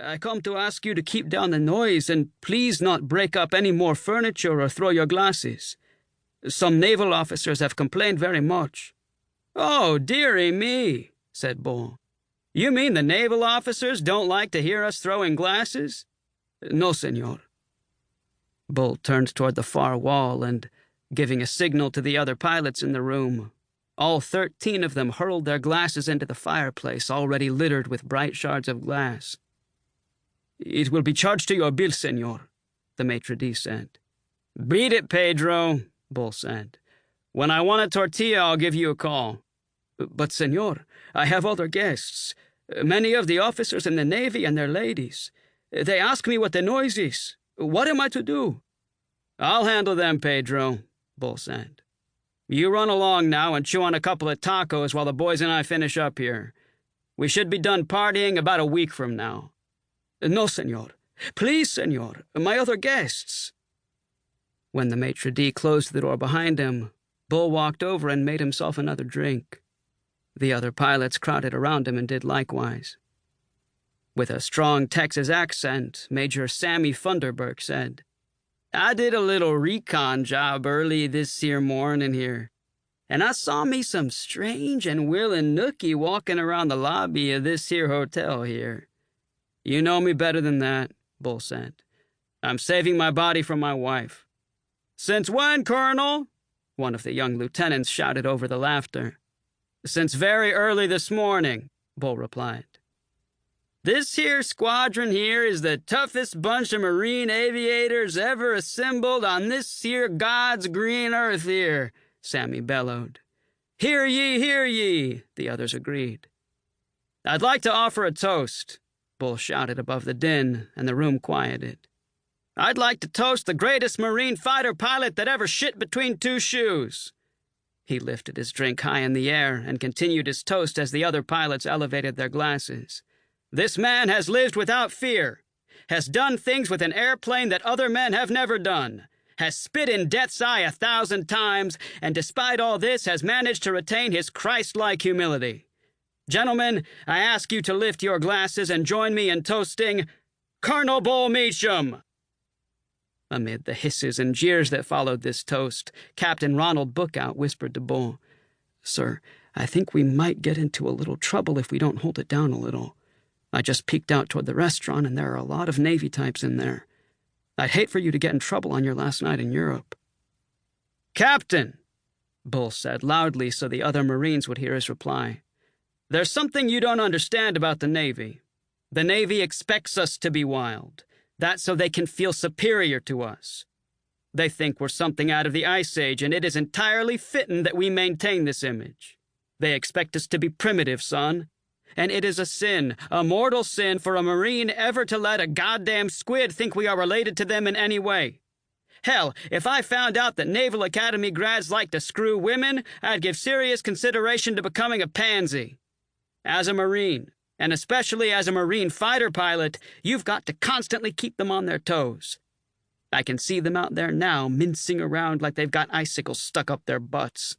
I come to ask you to keep down the noise and please not break up any more furniture or throw your glasses. Some naval officers have complained very much." "Oh, dearie me," said Bull. "You mean the naval officers don't like to hear us throwing glasses?" "No, senor." Bull turned toward the far wall and, giving a signal to the other pilots in the room, all 13 of them hurled their glasses into the fireplace, already littered with bright shards of glass. "It will be charged to your bill, senor," the maitre d' said. "Beat it, Pedro," Bull said. "When I want a tortilla, I'll give you a call." "But, senor, I have other guests. Many of the officers in the Navy and their ladies. They ask me what the noise is. What am I to do?" "I'll handle them, Pedro," Bull said. "You run along now and chew on a couple of tacos while the boys and I finish up here. We should be done partying about a week from now." "No, senor. Please, senor. My other guests." When the maitre d' closed the door behind him, Bull walked over and made himself another drink. The other pilots crowded around him and did likewise. With a strong Texas accent, Major Sammy Funderburk said, "I did a little recon job early this here morning here, and I saw me some strange and willing nookie walking around the lobby of this here hotel here." "You know me better than that," Bull said. "I'm saving my body for my wife." "Since when, Colonel?" one of the young lieutenants shouted over the laughter. "Since very early this morning," Bull replied. "This here squadron here is the toughest bunch of Marine aviators ever assembled on this here God's green earth here," Sammy bellowed. "Hear ye, hear ye," the others agreed. "I'd like to offer a toast," Bull shouted above the din, and the room quieted. "I'd like to toast the greatest Marine fighter pilot that ever shit between two shoes." He lifted his drink high in the air and continued his toast as the other pilots elevated their glasses. "This man has lived without fear, has done things with an airplane that other men have never done, has spit in death's eye 1,000 times, and despite all this has managed to retain his Christ-like humility. Gentlemen, I ask you to lift your glasses and join me in toasting Colonel Bull Meacham." Amid the hisses and jeers that followed this toast, Captain Ronald Bookout whispered to Bull, "Sir, I think we might get into a little trouble if we don't hold it down a little. I just peeked out toward the restaurant, and there are a lot of Navy types in there. I'd hate for you to get in trouble on your last night in Europe." "Captain," Bull said loudly so the other Marines would hear his reply, "there's something you don't understand about the Navy. The Navy expects us to be wild. That's so they can feel superior to us. They think we're something out of the Ice Age, and it is entirely fitting that we maintain this image. They expect us to be primitive, son. And it is a sin, a mortal sin, for a Marine ever to let a goddamn squid think we are related to them in any way. Hell, if I found out that Naval Academy grads like to screw women, I'd give serious consideration to becoming a pansy. As a Marine, and especially as a Marine fighter pilot, you've got to constantly keep them on their toes. I can see them out there now, mincing around like they've got icicles stuck up their butts.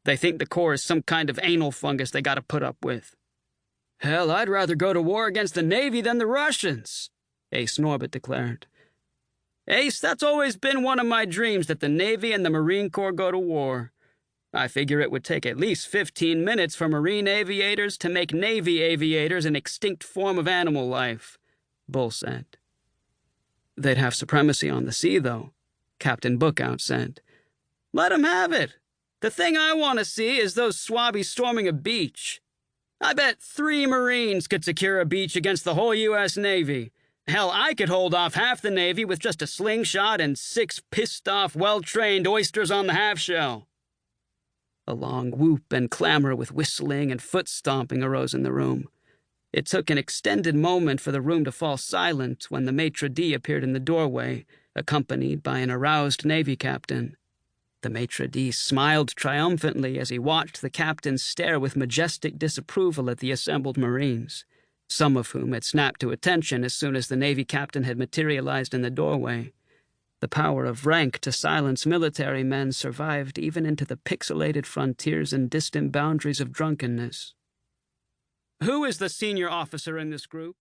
They think the Corps is some kind of anal fungus they gotta put up with. Hell, I'd rather go to war against the Navy than the Russians, Ace Norbit declared. Ace, that's always been one of my dreams, that the Navy and the Marine Corps go to war. I figure it would take at least 15 minutes for Marine aviators to make Navy aviators an extinct form of animal life, Bull said. They'd have supremacy on the sea, though, Captain Bookout said. Let 'em have it. The thing I want to see is those swabbies storming a beach. I bet 3 Marines could secure a beach against the whole U.S. Navy. Hell, I could hold off half the Navy with just a slingshot and 6 pissed-off, well-trained oysters on the half-shell. A long whoop and clamor with whistling and foot-stomping arose in the room. It took an extended moment for the room to fall silent when the maitre d' appeared in the doorway, accompanied by an aroused Navy captain. The maitre d' smiled triumphantly as he watched the captain stare with majestic disapproval at the assembled Marines, some of whom had snapped to attention as soon as the Navy captain had materialized in the doorway. The power of rank to silence military men survived even into the pixelated frontiers and distant boundaries of drunkenness. Who is the senior officer in this group?